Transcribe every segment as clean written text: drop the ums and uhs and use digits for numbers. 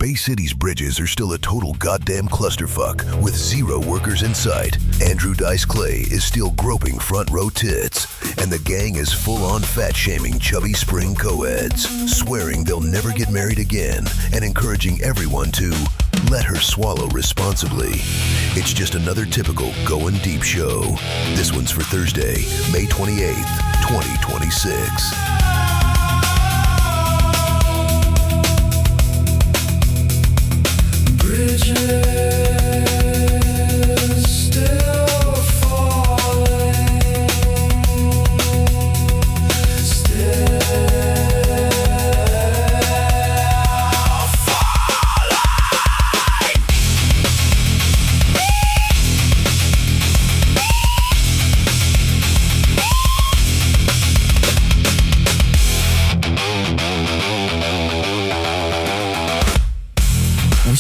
Bay City's bridges are still a total goddamn clusterfuck with 0 workers in sight. Andrew Dice Clay is still groping front row tits, and the gang is full-on fat-shaming chubby spring co-eds, swearing they'll never get married again, and encouraging everyone to let her swallow responsibly. It's just another typical Goin Deep show. This one's for Thursday, May 28th, 2026.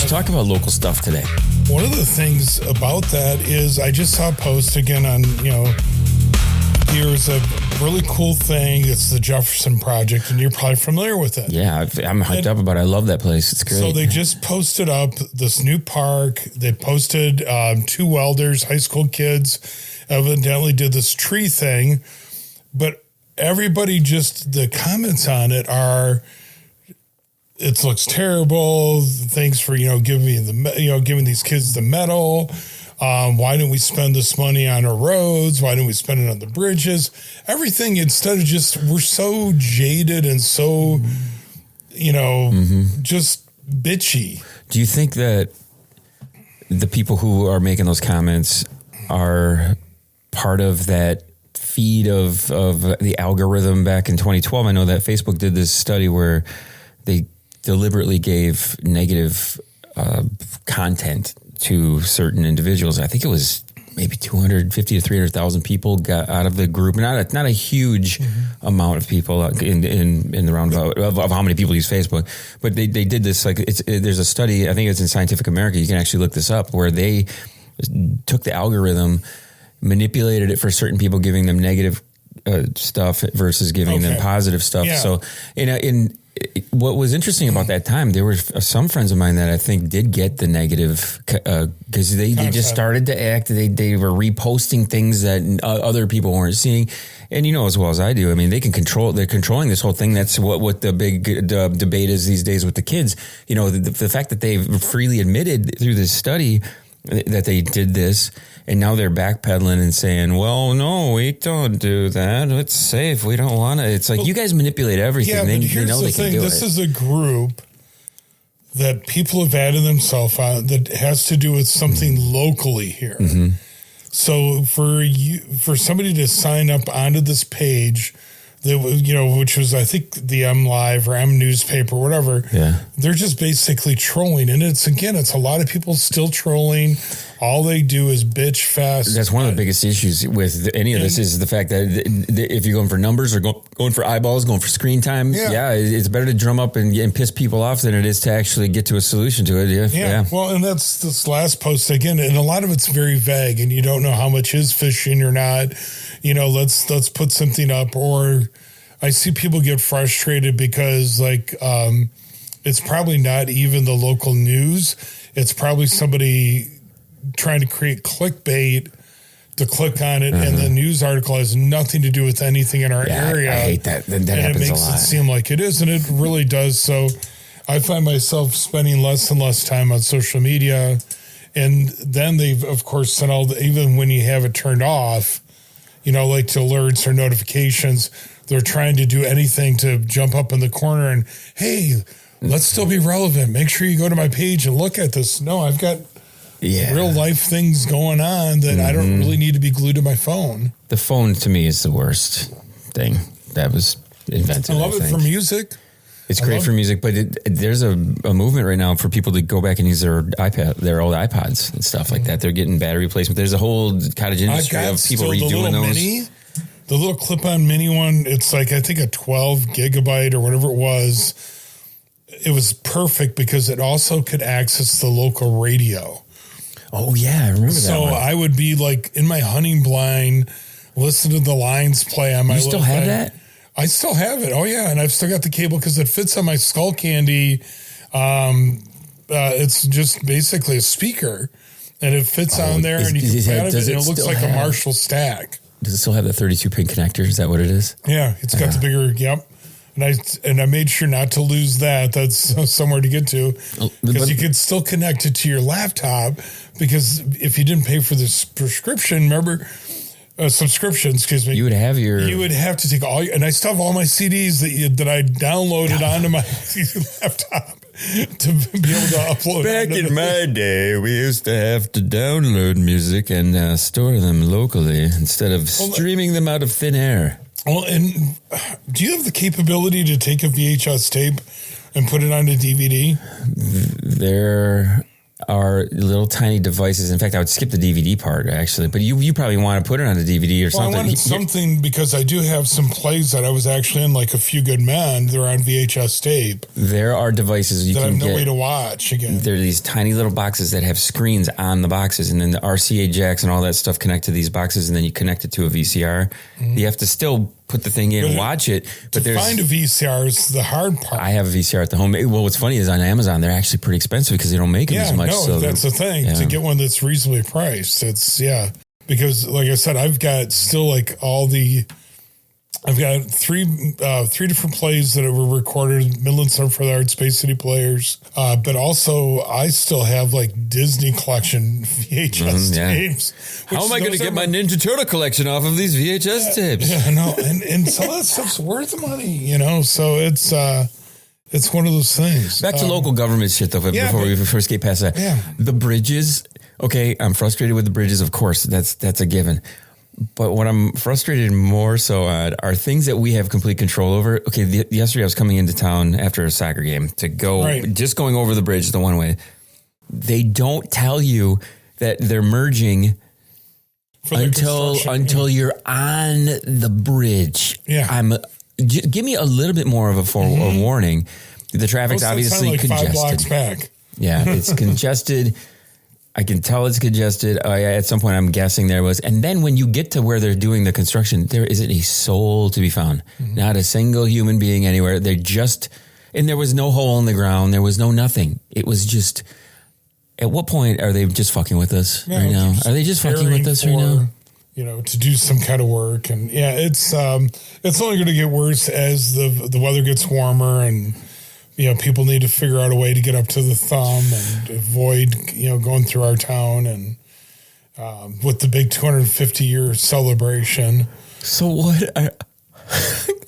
Talk about local stuff today. One of the things about that is I just saw a post again on, here's a really cool thing. It's the Jefferson Project, and you're probably familiar with it. Yeah, I'm hyped up about it. I love that place. It's great. So they just posted up this new park. They posted 2 welders, high school kids, evidently did this tree thing. But everybody the comments on it are, it looks terrible. Thanks for, giving me giving these kids the medal. Why didn't we spend this money on our roads? Why didn't we spend it on the bridges? Everything, instead of we're so jaded and so, just bitchy. Do you think that the people who are making those comments are part of that feed of the algorithm back in 2012? I know that Facebook did this study where they deliberately gave negative content to certain individuals. I think it was maybe 250 to 300,000 people got out of the group. Not a huge amount of people in the roundabout of how many people use Facebook, but they did this. There's a study, I think it's in Scientific American. You can actually look this up, where they took the algorithm, manipulated it for certain people, giving them negative stuff versus giving them positive stuff. Yeah. So what was interesting about that time, there were some friends of mine that I think did get the negative because they just started to act. They were reposting things that other people weren't seeing. And as well as I do, I mean, they're controlling this whole thing. That's what the big debate is these days with the kids. The fact that they've freely admitted through this study that they did this, and now they're backpedaling and saying, well, no, we don't do that. It's safe. We don't want to. It's like, you guys manipulate everything. Yeah, but here's the thing. This is a group that people have added themselves on that has to do with something locally here. Mm-hmm. So for somebody to sign up onto this page, which was, I think, the M Live or M Newspaper, whatever. Yeah. They're just basically trolling. And it's a lot of people still trolling. All they do is bitch fest. That's one of the biggest issues with any of this is the fact that if you're going for numbers or going for eyeballs, going for screen time, it's better to drum up and piss people off than it is to actually get to a solution to it. Yeah. Well, and that's this last post again, and a lot of it's very vague, and you don't know how much is phishing or not. Let's put something up, or I see people get frustrated because it's probably not even the local news. It's probably somebody trying to create clickbait to click on it, and the news article has nothing to do with anything in our area. I hate that. That and happens it makes a lot. it seem like it is, and it really does. So I find myself spending less and less time on social media, and then they've, of course, sent even when you have it turned off, like to alerts or notifications, they're trying to do anything to jump up in the corner and, hey, let's still be relevant. Make sure you go to my page and look at this. No, I've got real life things going on that I don't really need to be glued to my phone. The phone to me is the worst thing that was invented. I love it for music. It's great for music, but there's a movement right now for people to go back and use their old iPods and stuff like that. They're getting battery replacement. There's a whole cottage industry of people redoing those. The little clip-on mini one, it's I think a 12 gigabyte or whatever it was. It was perfect because it also could access the local radio. Oh, yeah, I remember that. So I would be in my hunting blind, listen to the lines play on my You still have that? I still have it. Oh, yeah. And I've still got the cable because it fits on my Skull Candy It's just basically a speaker, and it fits on there, and you can grab it, and it looks like a Marshall stack. Does it still have the 32-pin connector? Is that what it is? Yeah, it's got the bigger. Yep. And I made sure not to lose that. That's somewhere to get to, because you could still connect it to your laptop. Because if you didn't pay for this prescription, remember, subscription, excuse me, you would have to take and I still have all my CDs that I downloaded onto my laptop to be able to upload. Back in my day, we used to have to download music and store them locally instead of streaming them out of thin air. Well, and do you have the capability to take a VHS tape and put it onto DVD? There are little tiny devices. In fact, I would skip the DVD part, actually. But you probably want to put it on a DVD or something. I wanted something because I do have some plays that I was actually in, like A Few Good Men. They're on VHS tape. There are devices you can get. I have no way to watch again. There are these tiny little boxes that have screens on the boxes, and then the RCA jacks and all that stuff connect to these boxes, and then you connect it to a VCR. Mm-hmm. You have to still put the thing in and watch it. But to find a VCR is the hard part. I have a VCR at the home. Well, what's funny is on Amazon, they're actually pretty expensive because they don't make them as much. No, so that's the thing. Yeah. To get one that's reasonably priced, because like I said, I've got still I've got three different plays that were recorded, Midland Center for the Arts, Bay City Players, but also I still have like Disney collection VHS tapes. How am I going to get my Ninja Turtle collection off of these VHS tapes? Yeah, no, and some of that stuff's worth money, so it's one of those things. Back to local government shit, though, before we first get past that. Yeah. The bridges, okay, I'm frustrated with the bridges, of course, that's a given. But what I'm frustrated more so at are things that we have complete control over. Okay, yesterday I was coming into town after a soccer game to go, just going over the bridge the one way. They don't tell you that they're merging until you're on the bridge. Yeah. Give me a little bit more of a warning. The traffic's obviously congested. 5 blocks back. Yeah, it's congested. I can tell it's congested. At some point, I'm guessing there was. And then when you get to where they're doing the construction, there isn't a soul to be found. Mm-hmm. Not a single human being anywhere. And there was no hole in the ground. There was no nothing. It was just, at what point are they just fucking with us right now? Are they just fucking with us right now? To do some kind of work. And it's only going to get worse as the weather gets warmer and, people need to figure out a way to get up to the thumb and avoid, going through our town and with the big 250-year celebration. So what?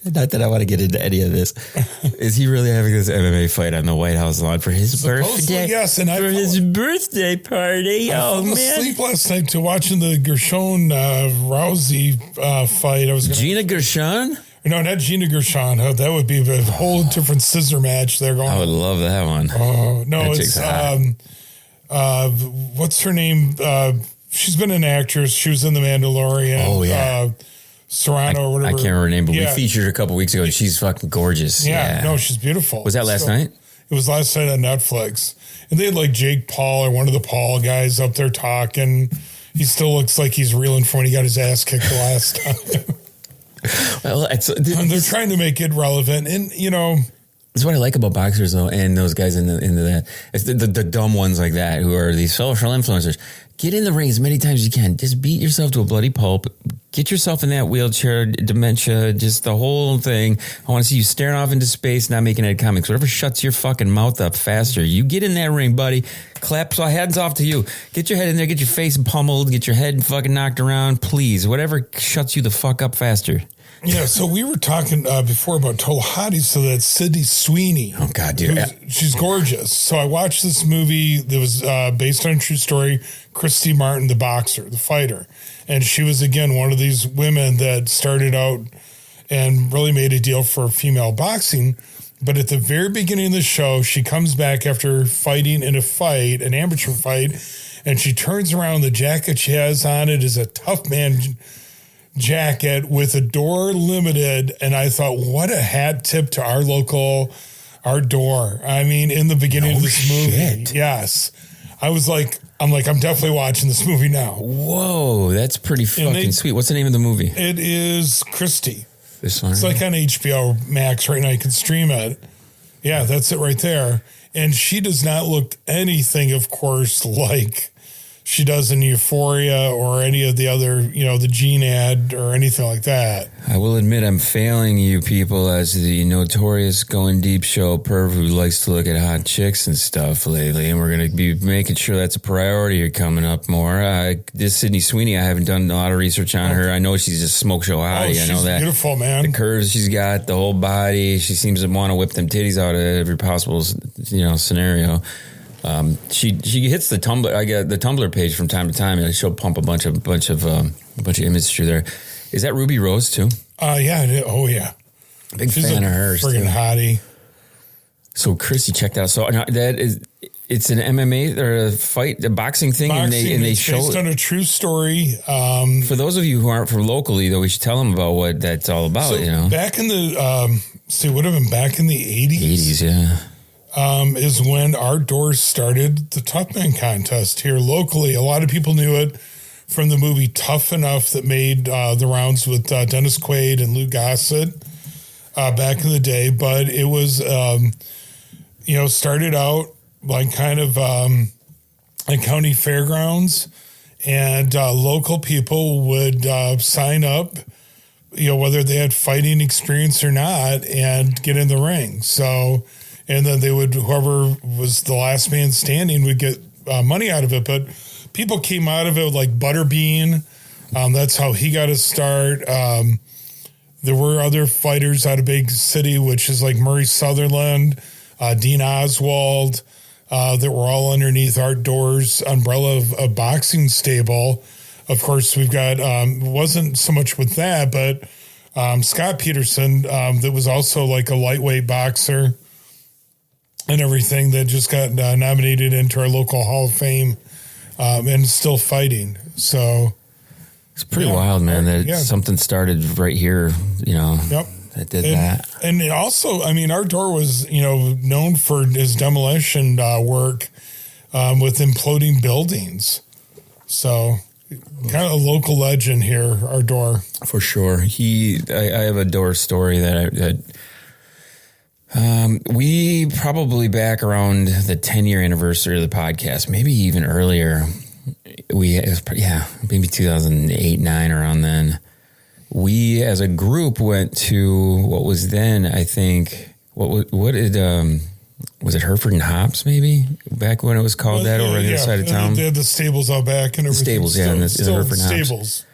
Not that I want to get into any of this. Is he really having this MMA fight on the White House lawn for his birthday? Yes, and his birthday party. Oh man! I fell asleep last night to watching the Gershon Rousey fight. Gina Gershon. No, not Gina Gershon. That would be a whole different scissor match there going. I would love that one. Oh no, it's what's her name? She's been an actress. She was in The Mandalorian. Oh yeah. Serrano or whatever. I can't remember her name, but we featured her a couple weeks ago, and she's fucking gorgeous. Yeah, no, she's beautiful. Was that last night? It was last night on Netflix. And they had like Jake Paul or one of the Paul guys up there talking. He still looks like he's reeling from when he got his ass kicked the last time. Well, they're trying to make it relevant. And, that's what I like about boxers, though, and those guys into that. It's the dumb ones like that who are these social influencers. Get in the ring as many times as you can. Just beat yourself to a bloody pulp. Get yourself in that wheelchair, dementia, just the whole thing. I want to see you staring off into space, not making any comics. Whatever shuts your fucking mouth up faster. You get in that ring, buddy. Clap, so hands off to you. Get your head in there, get your face pummeled, get your head fucking knocked around, please. Whatever shuts you the fuck up faster. Yeah, so we were talking before about total hotties, so that's Sydney Sweeney. Oh, God, dude. She's gorgeous. So I watched this movie that was based on a true story, Christy Martin, the boxer, the fighter. And she was, again, one of these women that started out and really made a deal for female boxing. But at the very beginning of the show, she comes back after fighting in a fight, an amateur fight, and she turns around. The jacket she has on it is a Tough Man jacket with a door limited, and I thought, what a hat tip to our door. I mean, in the beginning of this movie, yes, I'm definitely watching this movie now. Whoa, that's pretty fucking sweet. What's the name of the movie? It is Christy. This one, it's like on HBO Max right now. You can stream it. Yeah, that's it right there. And she does not look anything, of course, like she does in Euphoria or any of the other, the Gene ad or anything like that. I will admit I'm failing you people as the notorious Going Deep show perv who likes to look at hot chicks and stuff lately, and we're going to be making sure that's a priority coming up more. This Sydney Sweeney, I haven't done a lot of research on her. I know she's just smoke show hottie. She's I know that. Beautiful, man. The curves she's got, the whole body. She seems to want to whip them titties out of every possible, scenario. She hits the Tumblr. I get the Tumblr page from time to time, and she'll pump a bunch of images through there. Is that Ruby Rose too? Yeah. Oh yeah. Big She's fan of hers. Friggin' hottie. So Chrissy, check that out. So now it's an MMA or a fight, a boxing thing, and they show based on a true story. For those of you who aren't from locally, though, we should tell them about what that's all about. Back in the would have been back in the 80s. 80s, yeah. Is when our doors started the Tough Man contest here locally. A lot of people knew it from the movie Tough Enough that made the rounds with Dennis Quaid and Lou Gossett back in the day. But it was, started out like kind of like county fairgrounds, and local people would sign up, whether they had fighting experience or not, and get in the ring. So... And then whoever was the last man standing would get money out of it. But people came out of it like Butterbean. That's how he got his start. There were other fighters out of Big City, which is like Murray Sutherland, Dean Oswald, that were all underneath Art Door's umbrella of a boxing stable. Of course, we've got, wasn't so much with that, but Scott Peterson, that was also like a lightweight boxer. And everything that just got nominated into our local Hall of Fame and still fighting. So it's pretty wild, man, that something started right here, Yep. that did that. And also, Art Door was, known for his demolition work with imploding buildings. So kind of a local legend here, Art Door. For sure. I have a Door story that we probably back around the 10-year anniversary of the podcast, maybe even earlier. Maybe 2008, 9 around then. We as a group went to what was then, I think, was it Hereford and Hops maybe back when it was called that over on the other side of town? They had the stables out back and everything. Stables, yeah, and the Hereford and Hops. Stables.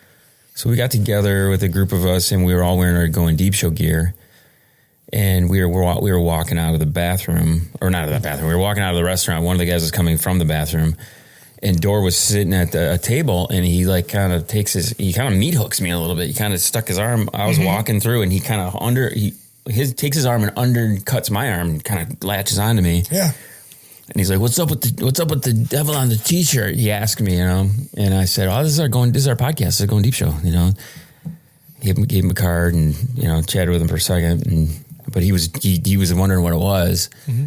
So we got together with a group of us, and we were all wearing our Going Deep show gear. And we were walking out of the bathroom, or not out of the bathroom. We were walking out of the restaurant. One of the guys was coming from the bathroom, and Dor was sitting at a table, and he like kind of meat hooks me a little bit. He kind of stuck his arm. I was walking through, and he kind of takes his arm and undercuts my arm, and kind of latches onto me. Yeah. And he's like, "What's up with the devil on the t-shirt?" He asked me, and I said, "Oh, this is our podcast. This is a Going Deep show." Gave him a card, and chatted with him for a second, but he was wondering what it was. Mm-hmm.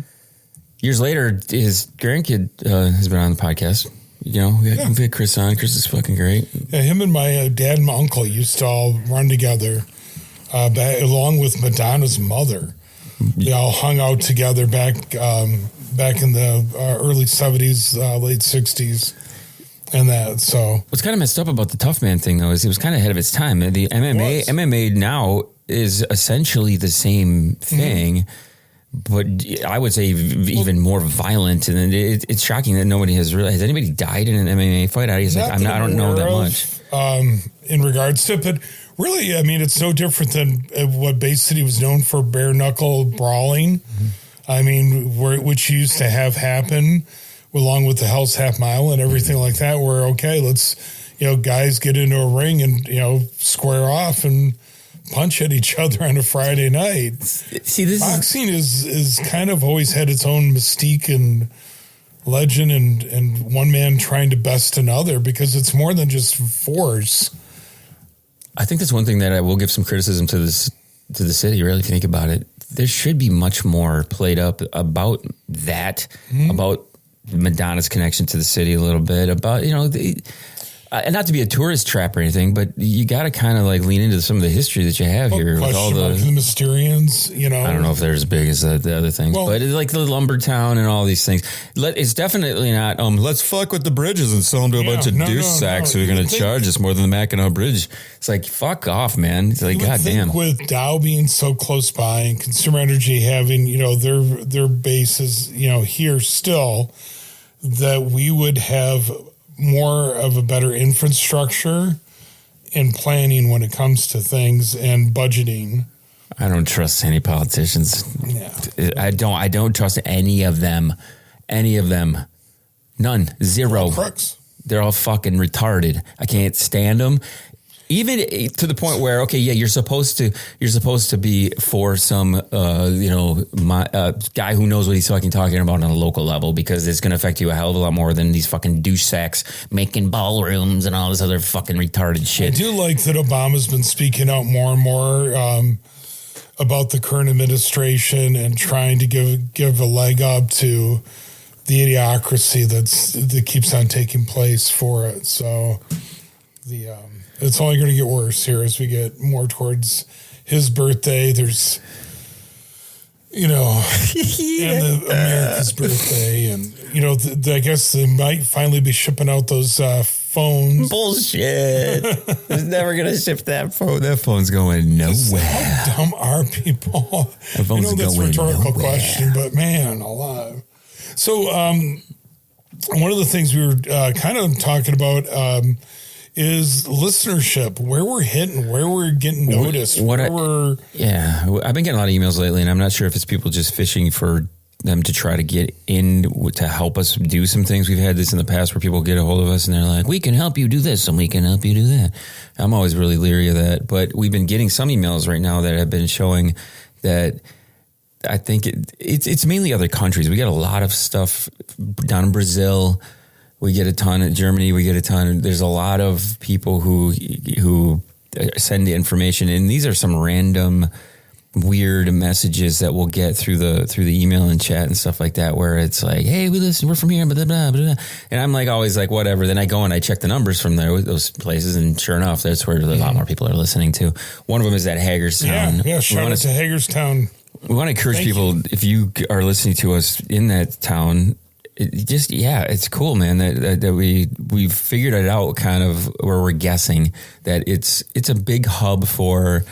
Years later, his grandkid has been on the podcast. We had Chris on. Chris is fucking great. Yeah, him and my dad and my uncle used to all run together, along with Madonna's mother. They all hung out together back in the early 70s, late 60s. And that, so. What's kind of messed up about the Tough Man thing, though, is it was kind of ahead of its time. The MMA now is essentially the same thing, but I would say even more violent. And it's shocking that nobody has anybody died in an MMA fight? I don't know that much. In regards to it, but really, it's no different than what Bay City was known for, bare knuckle brawling. Mm-hmm. Which used to have happen along with the Hell's Half Mile and everything like that, where, okay, let's, guys get into a ring and, square off and punch at each other on a Friday night. See, boxing is kind of always had its own mystique and legend and one man trying to best another, because it's more than just force. I think that's one thing that I will give some criticism to the city, really, if you think about it. There should be much more played up about that, about Madonna's connection to the city a little bit, about, And not to be a tourist trap or anything, but you got to kind of like lean into some of the history that you have here with all the Mysterians, you know. I don't know if they're as big as the other things, but it's like the lumber town and all these things. It's definitely not, let's fuck with the bridges and sell them to a bunch of douche sacks who are going to charge us more than the Mackinac Bridge. It's like, fuck off, man. It's like, goddamn. With Dow being so close by and Consumer Energy having, you know, their bases, you know, here still, that we would have more of a better infrastructure and planning when it comes to things and budgeting. I don't trust any politicians. Yeah. I don't trust any of them. None. Zero. Crooks. They're all fucking retarded. I can't stand them. Even to the point where, okay, yeah, you're supposed to be for some, guy who knows what he's fucking talking about on a local level, because it's going to affect you a hell of a lot more than these fucking douche sacks making ballrooms and all this other fucking retarded shit. I do like that Obama's been speaking out more and more about the current administration and trying to give a leg up to the idiocracy that keeps on taking place for it. So it's only going to get worse here as we get more towards his birthday. There's, and America's birthday, and I guess they might finally be shipping out those phones. Bullshit! It's never going to ship that phone. That phone's going nowhere. How dumb are people? That phone's that's a rhetorical question, but man, alive. So, one of the things we were kind of talking about is listenership, where we're hitting, where we're getting noticed. I've been getting a lot of emails lately, and I'm not sure if it's people just fishing for them to try to get in to help us do some things. We've had this in the past where people get a hold of us and they're like, we can help you do this and we can help you do that. I'm always really leery of that, but we've been getting some emails right now that have been showing that I think it's mainly other countries. We get a lot of stuff down in Brazil. We get a ton in Germany. We get a ton. There's a lot of people who send the information, and these are some random weird messages that we'll get through the email and chat and stuff like that, where it's like, hey, we listen, we're from here, blah, blah, blah, blah. And I'm like always like, whatever. Then I go and I check the numbers from those places, and sure enough, that's where a lot more people are listening to. One of them is at Hagerstown. Yeah, shout out to Hagerstown. We want to encourage people, if you are listening to us in that town, it's cool, man, that we've figured it out kind of where we're guessing that it's a big hub for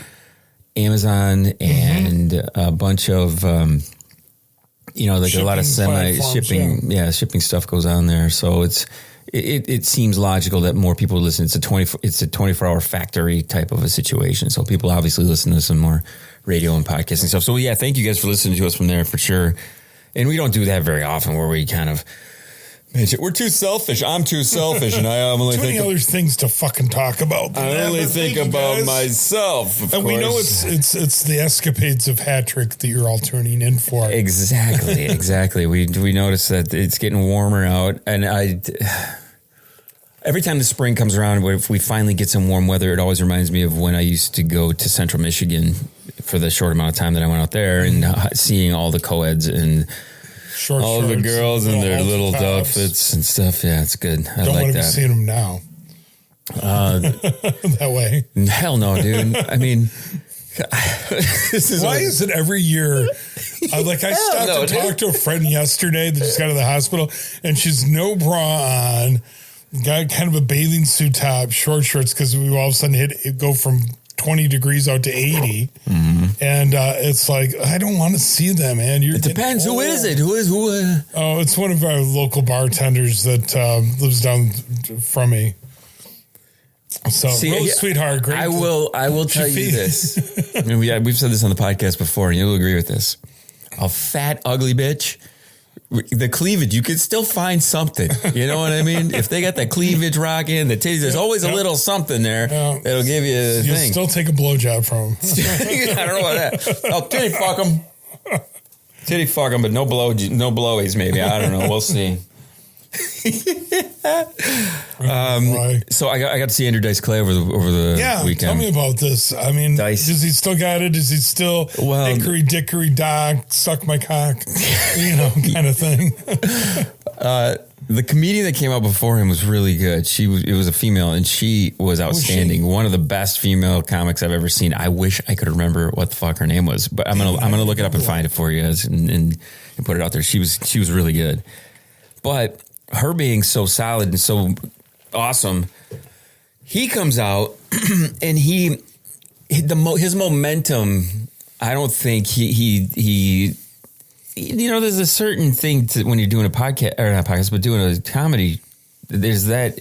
Amazon and a bunch of, like shipping a lot of shipping, shipping stuff goes on there. So it seems logical that more people listen. It's a 24-hour factory type of a situation. So people obviously listen to some more radio and podcasting stuff. So yeah, thank you guys for listening to us from there for sure. And we don't do that very often, where we kind of mention we're too selfish. I'm too selfish, and I only too many other things to fucking talk about. I only think about myself, of and course. We know it's the escapades of Patrick that you're all tuning in for. Exactly. We notice that it's getting warmer out, and every time the spring comes around, if we finally get some warm weather, it always reminds me of when I used to go to Central Michigan for the short amount of time that I went out there, and seeing all the co-eds and all the girls in their little outfits and stuff. Yeah, it's good. I like that. Don't want to be seeing them now. That way. Hell no, dude. I mean, why is it every year? I stopped to talk to a friend yesterday that just got out of the hospital, and she's no bra on, got kind of a bathing suit top, short shorts, because we all of a sudden go from 20 degrees out to 80. Mm-hmm. And it's like, I don't want to see them, man. It depends. Who is it? Who? Oh, it's one of our local bartenders that lives down from me. So, sweetheart, great. I will tell you this. I mean, we've said this on the podcast before, and you'll agree with this. A fat, ugly bitch, the cleavage, you can still find something. You know what I mean? If they got the cleavage rocking, the titties, there's always a little something there that'll give you a thing. You'll still take a blowjob from them. I don't know about that. Oh, titty fuck them. Titty fuck them, but no blowies maybe. I don't know. We'll see. So I got to see Andrew Dice Clay over the weekend. Tell me about this. I mean, Dice. Does he still got it? Is he still hickory dickory dock, suck my cock, kind of thing? The comedian that came out before him was really good. It was a female, and she was outstanding. One of the best female comics I've ever seen. I wish I could remember what the fuck her name was, but I'm gonna look it up and find it for you and put it out there. She was really good, but her being so solid and so awesome, he comes out and his momentum. I don't think he. You know, there's a certain thing to when you're doing a podcast, or not a podcast, but doing a comedy. There's that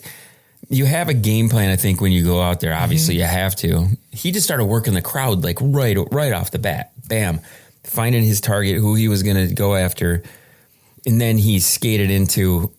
you have a game plan. I think when you go out there, obviously you have to. He just started working the crowd like right off the bat. Bam, finding his target, who he was going to go after, and then he skated into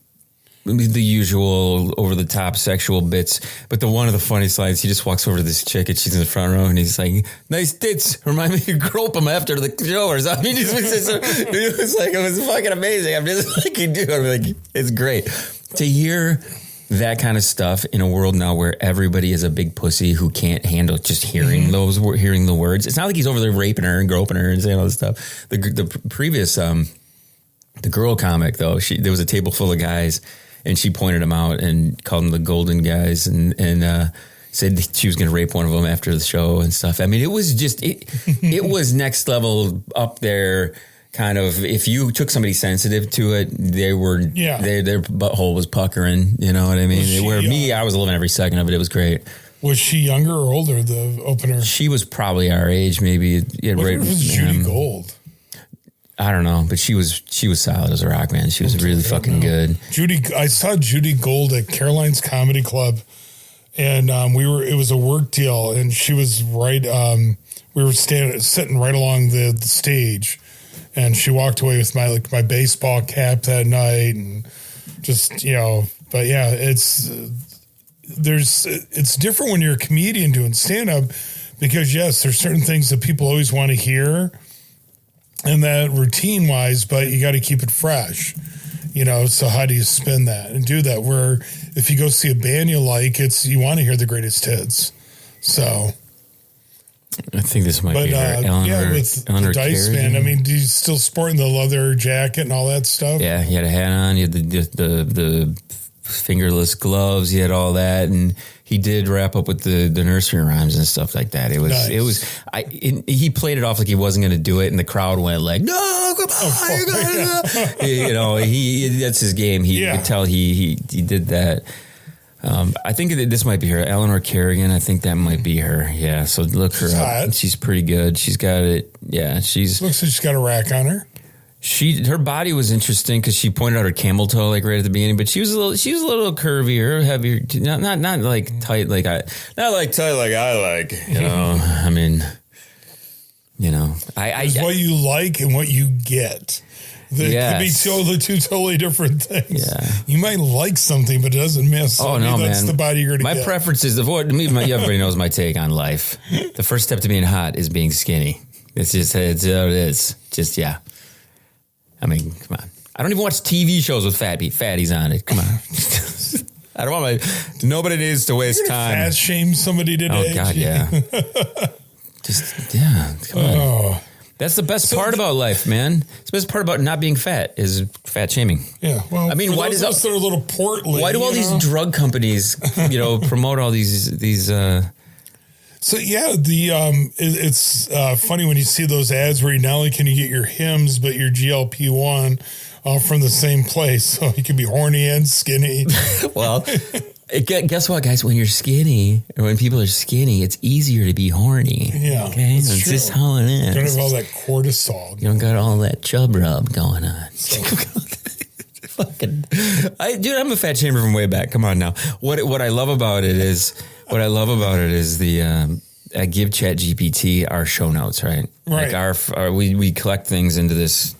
the usual over the top sexual bits. But one of the funniest lines, he just walks over to this chick and she's in the front row and he's like, "Nice tits. Remind me to grope them after the show," or something. It was fucking amazing. I'm just like, dude, I'm like, it's great to hear that kind of stuff in a world now where everybody is a big pussy who can't handle just hearing hearing the words. It's not like he's over there raping her and groping her and saying all this stuff. The previous, the girl comic though, there was a table full of guys. And she pointed them out and called them the golden guys and said she was going to rape one of them after the show and stuff. I mean, it was just, it was next level up there kind of, if you took somebody sensitive to it, their butthole was puckering, you know what I mean? I was living every second of it. It was great. Was she younger or older, the opener? She was probably our age, maybe. What was Judy Gold? I don't know, but she was solid as a rock, man. She was really fucking good. I saw Judy Gold at Caroline's Comedy Club, and it was a work deal, and she was right. We were sitting right along the stage, and she walked away with my baseball cap that night, and just But yeah, it's different when you're a comedian doing stand up, because yes, there's certain things that people always want to hear. And that routine wise, but you got to keep it fresh, so how do you spin that and do that? Where if you go see a band you like, you want to hear the greatest hits. So I think this might be with the Dice band. I mean, do you still sporting the leather jacket and all that stuff? Yeah, he had a hat on, he had the fingerless gloves, he had all that, and he did wrap up with the nursery rhymes and stuff like that. He played it off like he wasn't going to do it, and the crowd went like, "No, come on!" That's his game. You could tell he did that. I think that this might be her, Eleanor Kerrigan. I think that might be her. Yeah. So look her up. She's pretty good. She's got it. Yeah. Looks like she's got a rack on her. Her body was interesting because she pointed out her camel toe like right at the beginning, but she was a little curvier, heavier, not like tight like I like. I mean, it's what you like and what you get. Could be two totally different things. Yeah. You might like something, but it doesn't miss. Oh no, that's man! The body you're gonna get. My preference is everybody knows my take on life. The first step to being hot is being skinny. It's how it is. Just yeah. I mean, come on. I don't even watch TV shows with fatties on it. Come on. I don't want nobody needs to waste time. Fat shame somebody today. Oh, God, yeah. Come on. That's the best part about life, man. It's the best part about not being fat is fat shaming. Yeah. Well, I mean, why do all these drug companies, promote all these So yeah, it's funny when you see those ads where not only can you get your Hims, but your GLP-1 from the same place. So you can be horny and skinny. Well, guess what, guys? When you're skinny, or when people are skinny, it's easier to be horny. Yeah, okay, that's just how it is. You don't have all that cortisol. You don't got all that chub rub going on. Dude, I'm a fat shamer from way back. Come on now. What I love about it is the I give ChatGPT our show notes, right? Right. Like we collect things into this,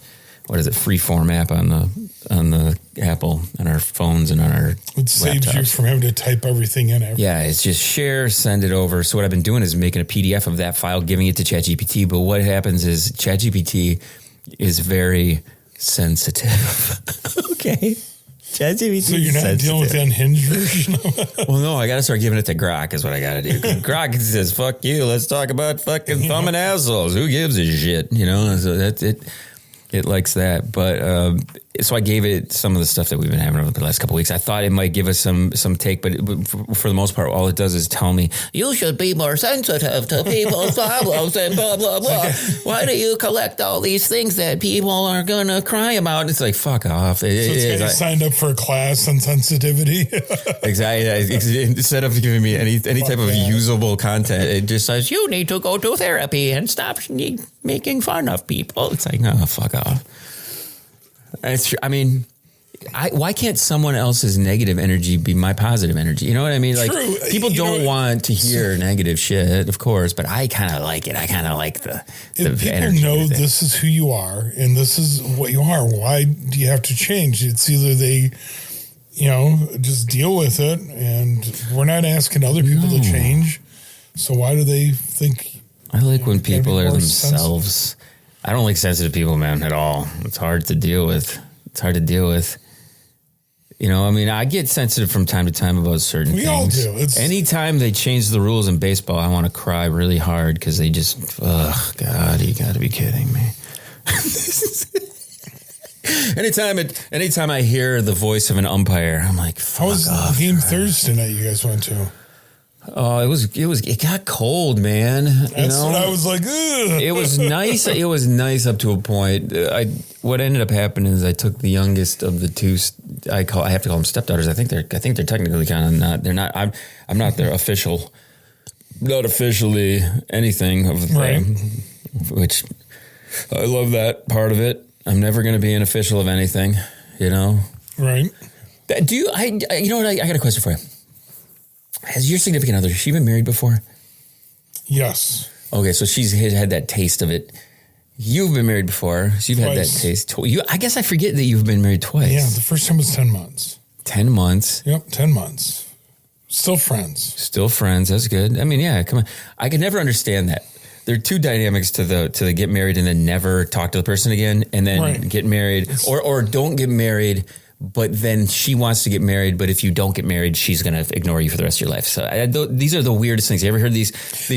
what is it, freeform app on the Apple, on our phones and on our It saves you from having to type everything in. Yeah, it's just share, send it over. So what I've been doing is making a PDF of that file, giving it to ChatGPT. But what happens is ChatGPT is very sensitive. Okay. ChatGPT. So you're not dealing with the unhinged version of it? Well, no, I got to start giving it to Grok is what I got to do. Grok says, "Fuck you. Let's talk about fucking thumbing assholes. Who gives a shit?" So that's it. It likes that. But so I gave it some of the stuff that we've been having over the last couple of weeks. I thought it might give us some take, but for the most part, all it does is tell me, you should be more sensitive to people's problems and blah, blah, blah. Why do you collect all these things that people are going to cry about? And it's like, fuck off. I signed up for a class on sensitivity. Exactly. Instead of giving me any type of usable content, it just says, you need to go to therapy and stop making fun of people. It's like, no, fuck off. It's true. I mean, why can't someone else's negative energy be my positive energy? You know what I mean? Like, true. People don't want to hear negative shit, of course, but I kind of like it. I kind of like the people energy. Know this is who you are and this is what you are. Why do you have to change? It's either they, just deal with it, and we're not asking other people to change. So why do they think? I like when people are themselves. Sensitive. I don't like sensitive people, man, at all. It's hard to deal with. I get sensitive from time to time about certain things. We all do. Anytime they change the rules in baseball, I want to cry really hard because they just, oh, God, you got to be kidding me. Anytime I hear the voice of an umpire, I'm like, fuck off. How was the game Thursday night you guys went to? Oh, it got cold, man. That's what I was like, ugh. It was nice. It was nice up to a point. What ended up happening is I took the youngest of the two. I have to call them stepdaughters. I think they're technically kind of not. They're not. I'm not their official. Not officially anything of the thing. Which I love that part of it. I'm never going to be an official of anything. Right. Do you? You know what? I got a question for you. Has your significant other, has she been married before? Yes. Okay, so she's had that taste of it. You've been married before, so you've had that taste. I guess I forget that you've been married twice. Yeah, the first time was 10 months. 10 months? Yep, 10 months. Still friends. That's good. I mean, yeah, come on. I can never understand that. There are two dynamics to the get married and then never talk to the person again, and then get married, or don't get married, but then she wants to get married, but if you don't get married, she's going to ignore you for the rest of your life. So these are the weirdest things. You ever heard these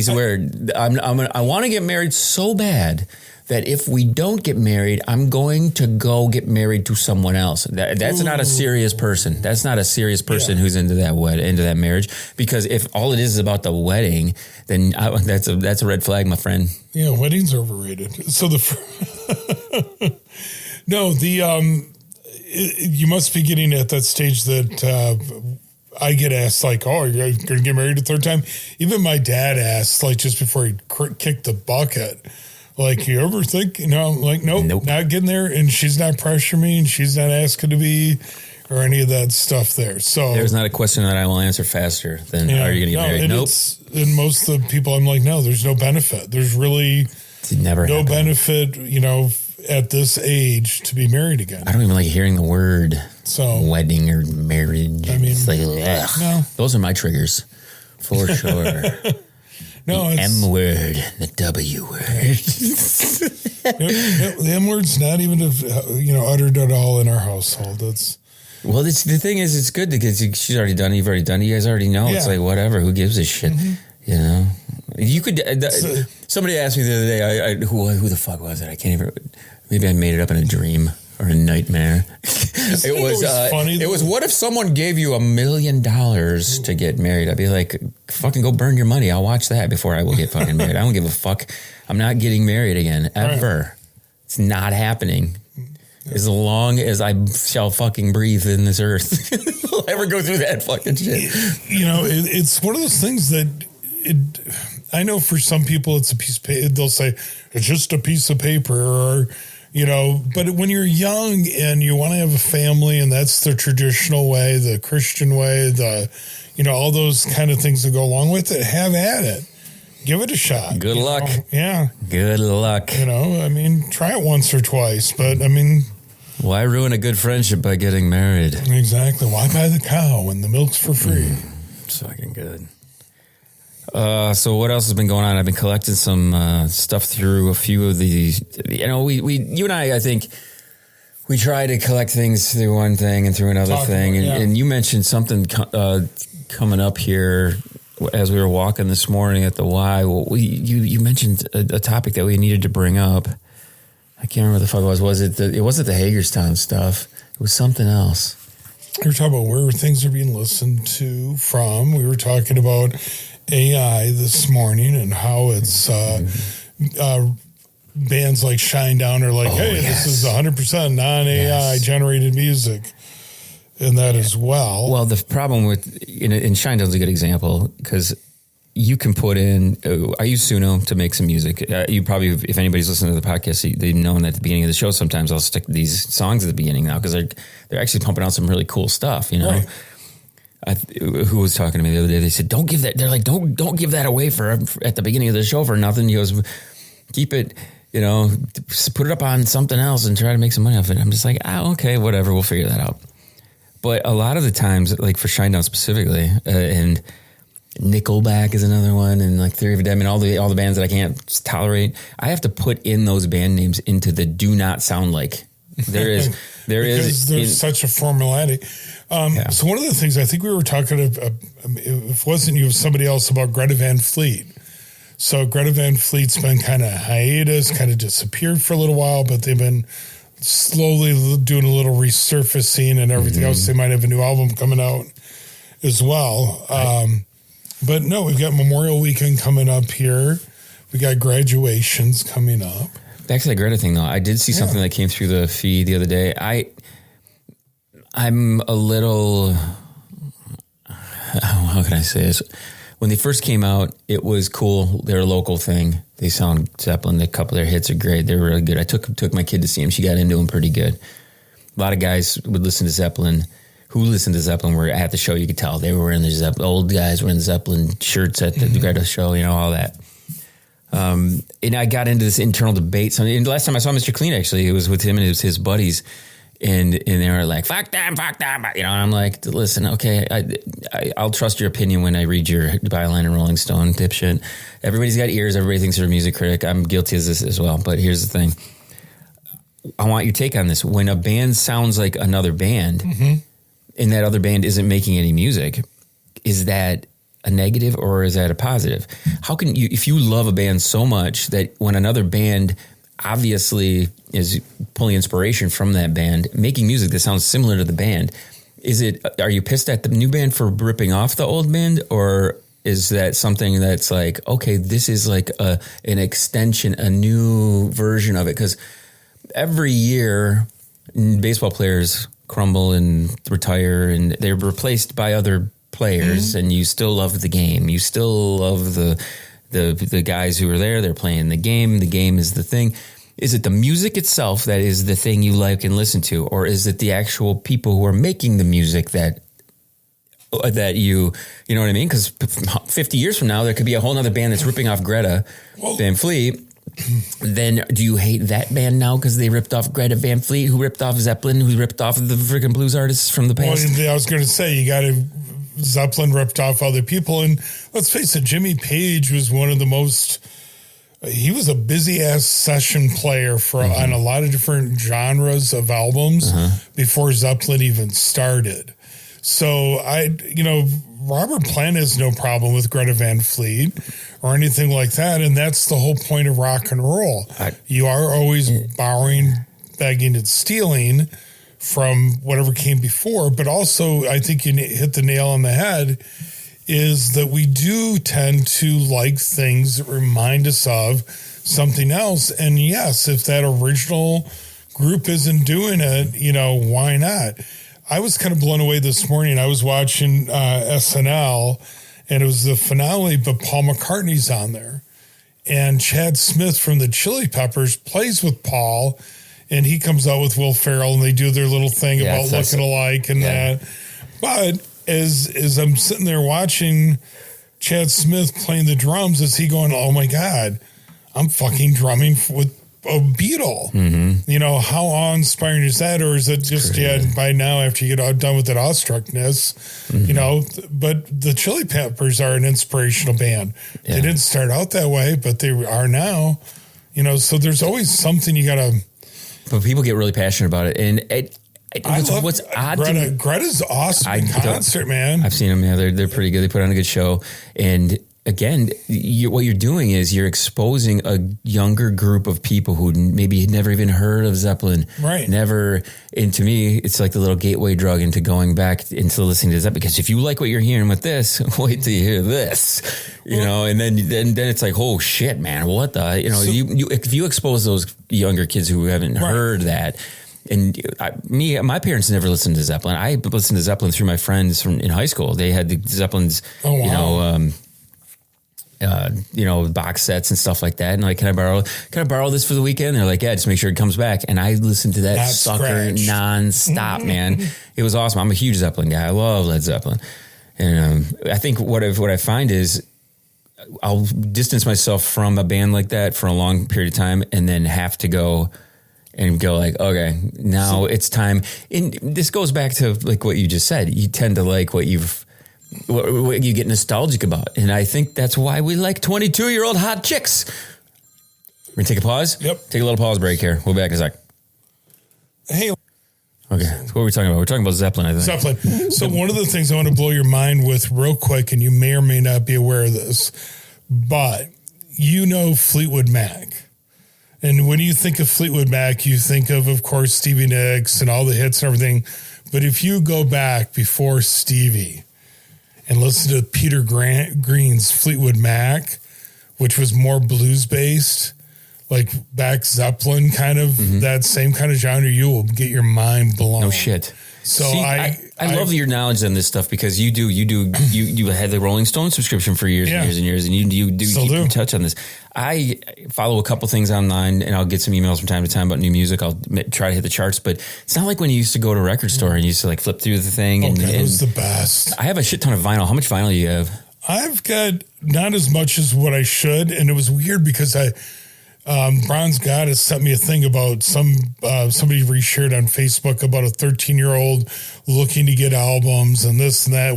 where I want to get married so bad that if we don't get married, I'm going to go get married to someone else. That's not a serious person. That's not a serious person who's into that marriage. Because if all it is about the wedding, then that's a red flag, my friend. Yeah, weddings are overrated. So you must be getting at that stage that I get asked, like, oh, you're going to get married a third time? Even my dad asked, like, just before he kicked the bucket, like, you ever think, I'm like, nope, not getting there. And she's not pressuring me and she's not asking to be or any of that stuff there. So there's not a question that I will answer faster than, are you going to get married? Nope. And most of the people, I'm like, no, there's no benefit. There's really no benefit, at this age to be married again. I don't even like hearing the word wedding or marriage. I mean, it's like, no. Those are my triggers for sure. The M word, the W word. The M word's not even uttered at all in our household. Well, the thing is, it's good because she's already done it. You've already done it. You guys already know. Yeah. It's like, whatever. Who gives a shit? Mm-hmm. You could. Somebody asked me the other day, who the fuck was it? I can't even. Maybe I made it up in a dream or a nightmare. It was funny. It was, what if someone gave you $1 million to get married? I'd be like, fucking go burn your money. I'll watch that before I will get fucking married. I don't give a fuck. I'm not getting married again ever. Right. It's not happening. As long as I shall fucking breathe in this earth, I'll ever go through that fucking shit. It's one of those things that. I know for some people it's a piece of paper. They'll say it's just a piece of paper, or but when you're young and you want to have a family, and that's the traditional way, the Christian way, all those kind of things that go along with it, have at it. Give it a shot. Good luck. Yeah. Good luck. Try it once or twice, but why ruin a good friendship by getting married? Exactly. Why buy the cow when the milk's for free? It's fucking good. So what else has been going on? I've been collecting some stuff through a few of these. You and I think we try to collect things through one thing and through another thing. And you mentioned something coming up here as we were walking this morning at the Y. Well, you mentioned a topic that we needed to bring up. I can't remember what the fuck it was. It wasn't the Hagerstown stuff. It was something else. We were talking about where things are being listened to from. We were talking about AI this morning and how it's bands like Shinedown are like, hey, yes. this is 100% non-AI generated music. And that as well. Well, the problem with, and Shinedown's a good example because you can put in, I use Suno to make some music. You probably, if anybody's listening to the podcast, they've known that at the beginning of the show, sometimes I'll stick these songs at the beginning now because they're actually pumping out some really cool stuff, Right. Who was talking to me the other day? They said, don't give that. They're like, don't give that away for at the beginning of the show for nothing. He goes, keep it, put it up on something else and try to make some money off it. I'm just like, okay, whatever. We'll figure that out. But a lot of the times, like for Shinedown specifically, and Nickelback is another one, and like Theory of a Dead Man, all the bands that I can't tolerate, I have to put in those band names into the do not sound like. There's such a formality. So one of the things I think we were talking about, if it wasn't you, it was somebody else, about Greta Van Fleet. So Greta Van Fleet's been kind of hiatus, kind of disappeared for a little while, but they've been slowly doing a little resurfacing and everything else. They might have a new album coming out as well. But no, we've got Memorial Weekend coming up here. We got graduations coming up. Back to that Greta thing, though. I did see something that came through the feed the other day. I'm a little, how can I say this? When they first came out, it was cool. They're a local thing. They sound Zeppelin. A couple of their hits are great. They're really good. I took my kid to see them. She got into them pretty good. A lot of guys would listen to Zeppelin. Who listened to Zeppelin were at the show. You could tell they were wearing the old guys wearing Zeppelin shirts at the Greta show. All that. And I got into this internal debate. So, and last time I saw Mr. Clean, actually, it was with him and it was his buddies. And they were like, fuck them. And I'm like, listen, okay, I'll trust your opinion when I read your byline in Rolling Stone, dipshit. Everybody's got ears. Everybody thinks they're a music critic. I'm guilty of this as well. But here's the thing. I want your take on this. When a band sounds like another band and that other band isn't making any music, is that a negative or is that a positive? How can you, if you love a band so much that when another band obviously is pulling inspiration from that band, making music that sounds similar to the band, are you pissed at the new band for ripping off the old band, or is that something that's like, okay, this is like an extension, a new version of it? Because every year baseball players crumble and retire and they're replaced by other players, and you still love the game. You still love the guys who are there. They're playing the game. The game is the thing. Is it the music itself that is the thing you like and listen to, or is it the actual people who are making the music that you know what I mean? Because 50 years from now, there could be a whole other band that's ripping off Greta Van Fleet. Then do you hate that band now because they ripped off Greta Van Fleet, who ripped off Zeppelin, who ripped off the freaking blues artists from the past? Well, I was going to say, Zeppelin ripped off other people. And let's face it, Jimmy Page was one of the most, he was a busy ass session player on a lot of different genres of albums before Zeppelin even started. So Robert Plant has no problem with Greta Van Fleet or anything like that. And that's the whole point of rock and roll. You are always borrowing, begging, and stealing from whatever came before. But also, I think you hit the nail on the head, is that we do tend to like things that remind us of something else. And yes, if that original group isn't doing it, why not? I was kind of blown away this morning. I was watching SNL, and it was the finale, but Paul McCartney's on there. And Chad Smith from the Chili Peppers plays with Paul, and he comes out with Will Ferrell, and they do their little thing about looking alike and that. But as I'm sitting there watching Chad Smith playing the drums, is he going, oh my God, I'm fucking drumming with a Beatle. How awe-inspiring is that? Or is it just by now, after you get done with that awestruckness, but the Chili Peppers are an inspirational band. They didn't start out that way, but they are now, so there's always something you gotta. But people get really passionate about it, and what's odd Greta's awesome in concert, man. I've seen them. Yeah, they're pretty good. They put on a good show, and again, what you're doing is you're exposing a younger group of people who maybe had never even heard of Zeppelin. Right. Never. And to me, it's like the little gateway drug into going back into listening to Zeppelin. Because if you like what you're hearing with this, wait till you hear this, and then it's like, oh shit, man, what the, if you expose those younger kids who haven't heard that. And my parents never listened to Zeppelin. I listened to Zeppelin through my friends in high school. They had the Zeppelins, box sets and stuff like that. And like, can I borrow this for the weekend? And they're like, yeah, just make sure it comes back. And I listened to that sucker nonstop, man. It was awesome. I'm a huge Zeppelin guy. I love Led Zeppelin. And I think what I find is I'll distance myself from a band like that for a long period of time and then have to go like, okay, now it's time. And this goes back to like what you just said. You tend to like what you get nostalgic about. And I think that's why we like 22-year-old hot chicks. We're going to take a pause? Yep. Take a little pause break here. We'll be back in a sec. Hey. Okay. So what are we talking about? We're talking about Zeppelin, I think. Zeppelin. So one of the things I want to blow your mind with real quick, and you may or may not be aware of this, but Fleetwood Mac. And when you think of Fleetwood Mac, you think of course, Stevie Nicks and all the hits and everything. But if you go back before Stevie and listen to Peter Green's Fleetwood Mac, which was more blues-based, like back Zeppelin kind of, that same kind of genre, you will get your mind blown. No shit. So see, I love your knowledge on this stuff because you had the Rolling Stone subscription for years and years and years, and you keep touch on this. I follow a couple things online, and I'll get some emails from time to time about new music. I'll try to hit the charts, but it's not like when you used to go to a record store and you used to like flip through the thing. And it was the best. I have a shit ton of vinyl. How much vinyl do you have? I've got not as much as what I should, and it was weird because Bronze Goddess sent me a thing about somebody reshared on Facebook about a 13-year-old looking to get albums and this and that.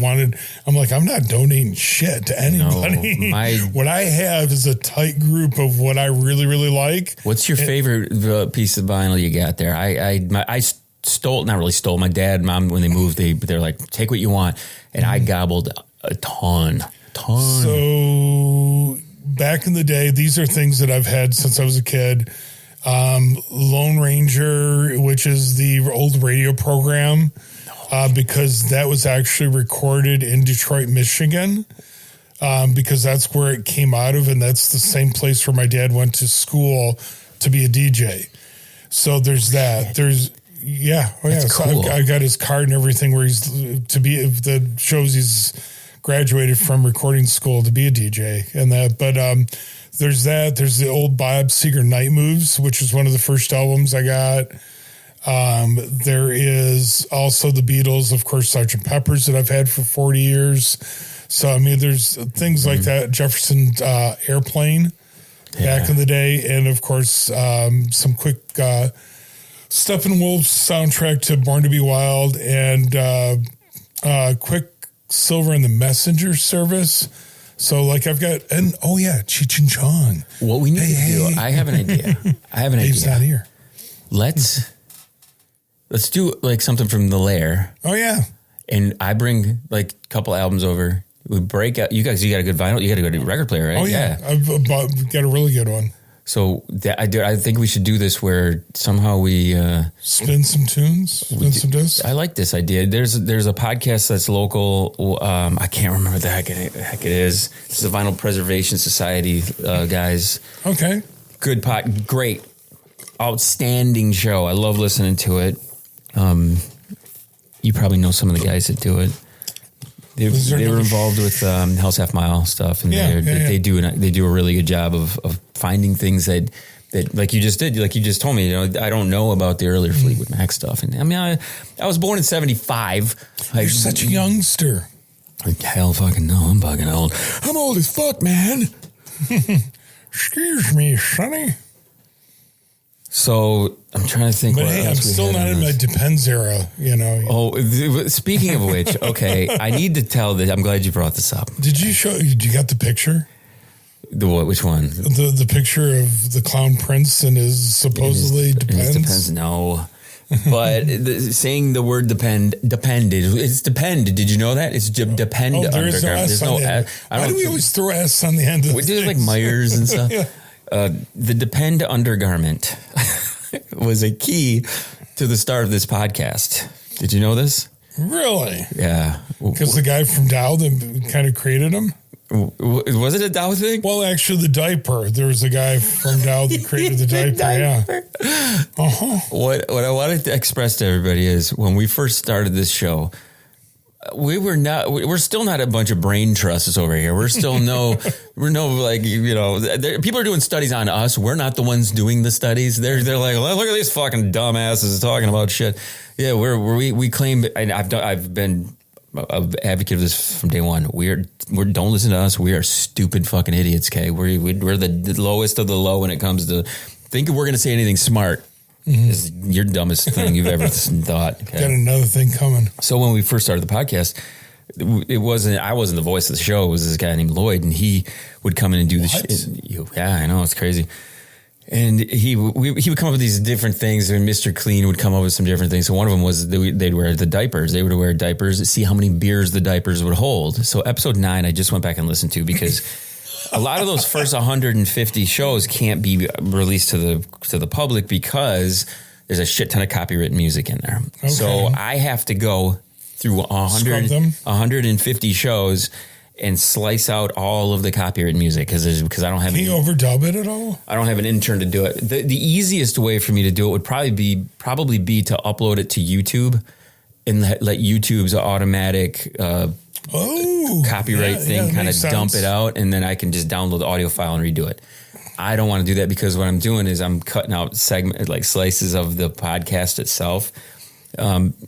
I'm like, I'm not donating shit to anybody. No, what I have is a tight group of what I really, really like. What's your favorite piece of vinyl you got there? I stole, not really stole, my dad and mom, when they moved, they're like, take what you want. And I gobbled a ton. So back in the day, these are things that I've had since I was a kid. Lone Ranger, which is the old radio program, because that was actually recorded in Detroit, Michigan, because that's where it came out of, and that's the same place where my dad went to school to be a DJ. So there's that. Cool. So I got his card and everything where that shows he's graduated from recording school to be a DJ and that. But there's that. There's the old Bob Seger Night Moves, which is one of the first albums I got. There is also the Beatles, of course, Sgt. Pepper's that I've had for 40 years. So, I mean, there's things like that. Jefferson Airplane back in the day. And, of course, some quick Steppenwolf's soundtrack to Born to Be Wild and Quicksilver and the Messenger Service. So, like, I've got, and Cheech and Chong. What we need to do, I have an idea. Dave's not here. Let's do like something from the Lair. Oh, yeah. And I bring like a couple albums over. We break out. You got a good vinyl. You got a good record player, right? Oh, yeah. I've got a really good one. So I think we should do this where somehow we spin some tunes, spin some discs. I like this idea. There's a podcast that's local. I can't remember the heck it is. It's the Vinyl Preservation Society guys. Okay, good great, outstanding show. I love listening to it. You probably know some of the guys that do it. They were involved with Hell's Half Mile stuff, and they do a really good job of finding things that like you just did, like you just told me. I don't know about the earlier Fleetwood Mac stuff, and I mean I was born in '75. You're such a youngster. Hell, fucking no, I'm fucking old. I'm old as fuck, man. Excuse me, Sonny. So I'm trying to think. But hey, I'm still not in my Depends era, Oh, speaking of which, okay, I need to tell that. I'm glad you brought this up. Did you got the picture? The what? Which one? The picture of the Clown Prince and his supposedly Depends. No. But saying the word depended. It's depend. Did you know that? It's depend. Oh, there is no S on the end. Why do we always throw S on the end of the We do like Myers and stuff. Yeah. The depend undergarment was a key to the start of this podcast. Did you know this? Really? Yeah. Because the guy from Dow that kind of created him? Was it a Dow thing? Well, actually, the diaper. There was a guy from Dow that created the diaper. Yeah. Uh-huh. What I wanted to express to everybody is when we first started this show, we're still not a bunch of brain trusts over here. We're still people are doing studies on us. We're not the ones doing the studies. They're like, well, look at these fucking dumbasses talking about shit. Yeah, we claim, and I've been an advocate of this from day one. We're don't listen to us. We are stupid fucking idiots. Okay, we're the lowest of the low when it comes to thinking we're going to say anything smart. Is your dumbest thing you've ever thought. Okay? Got another thing coming. So when we first started the podcast, I wasn't the voice of the show. It was this guy named Lloyd, and he would come in and do the shit. Yeah, I know, it's crazy. And he would come up with these different things, and Mr. Clean would come up with some different things. So one of them was they'd wear the diapers. They would wear diapers to see how many beers the diapers would hold. So episode 9, I just went back and listened to because a lot of those first 150 shows can't be released to the public because there's a shit ton of copyrighted music in there. Okay. So I have to go through 150 shows and slice out all of the copyrighted music because I don't have. Can you overdub it at all? I don't have an intern to do it. The easiest way for me to do it would probably be to upload it to YouTube and let YouTube's automatic copyright thing kind of dump it out, and then I can just download the audio file and redo it. I don't want to do that because what I'm doing is I'm cutting out slices of the podcast itself.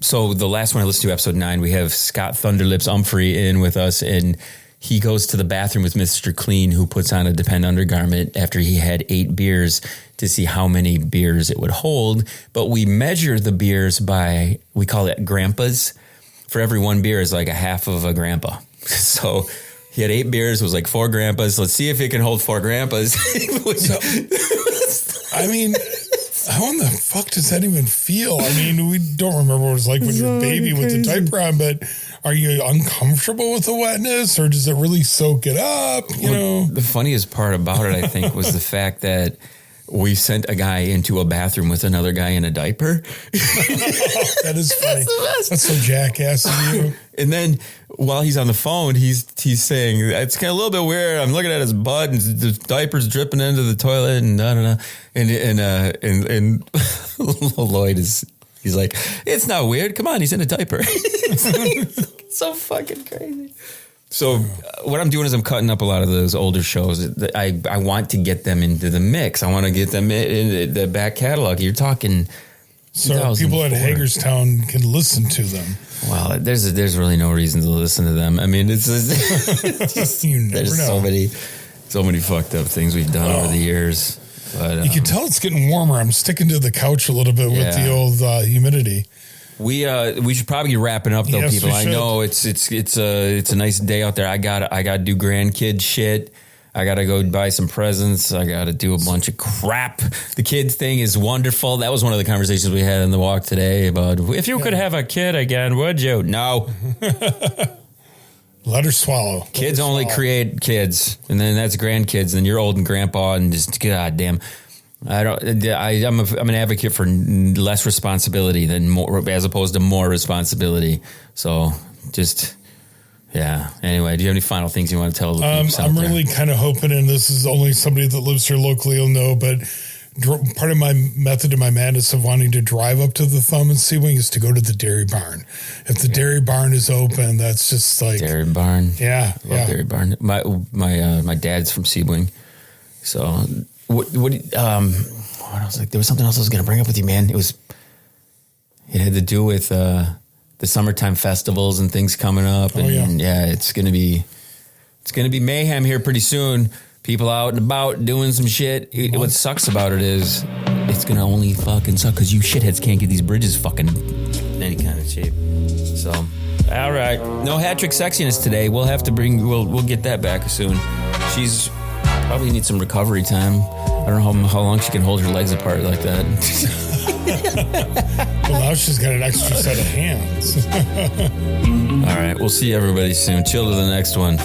So the last one I listened to, episode 9, we have Scott Thunderlips Umphrey in with us, and he goes to the bathroom with Mr. Clean, who puts on a Depend undergarment after he had 8 beers to see how many beers it would hold. But we measure the beers by, we call it grandpas. For every 1 beer is like a half of a grandpa. So he had 8 beers, was like 4 grandpas. Let's see if it can hold 4 grandpas. I mean, how in the fuck does that even feel? I mean, we don't remember what it was like when you're a baby with the diaper on, but are you uncomfortable with the wetness, or does it really soak it up? You know, the funniest part about it, I think, was the fact that we sent a guy into a bathroom with another guy in a diaper. That is funny. That's so jackass of you. And then while he's on the phone, he's saying, it's kind of a little bit weird. I'm looking at his butt and the diaper's dripping into the toilet and da da da. And Lloyd he's like, it's not weird. Come on, he's in a diaper. It's so fucking crazy. So what I'm doing is I'm cutting up a lot of those older shows. I want to get them into the mix. I want to get them in the back catalog. You're talking. So people at Hagerstown can listen to them. Well, there's really no reason to listen to them. I mean, it's just, you never there's know. so many fucked up things we've done over the years. But you can tell it's getting warmer. I'm sticking to the couch a little bit with the old humidity. We should probably be wrapping up though, people. I know it's a nice day out there. I gotta do grandkid shit. I gotta go buy some presents. I gotta do a bunch of crap. The kids thing is wonderful. That was one of the conversations we had in the walk today about if you could have a kid again, would you? No. Let her swallow. Kids only create kids, and then that's grandkids. And you're old and grandpa, and just goddamn. I'm an advocate for less responsibility than more, as opposed to more responsibility. So just, yeah. Anyway, do you have any final things you want to tell the people? I'm really kind of hoping, and this is only somebody that lives here locally will know, but part of my method to my madness of wanting to drive up to the Thumb and Seawing is to go to the Dairy Barn. If the Dairy Barn is open, that's just like Dairy Barn. Yeah, Dairy Barn. My dad's from Seawing, so. What else? There was something else I was going to bring up with you, man. It had to do with the summertime festivals and things coming up, and it's going to be mayhem here pretty soon. People out and about doing some shit. What sucks about it is it's going to only fucking suck because you shitheads can't get these bridges fucking in any kind of shape. So, all right, no hat trick sexiness today. We'll have to we'll get that back soon. She's probably needs some recovery time. I don't know how long she can hold her legs apart like that. Well, now she's got an extra set of hands. All right. We'll see everybody soon. Chill to the next one.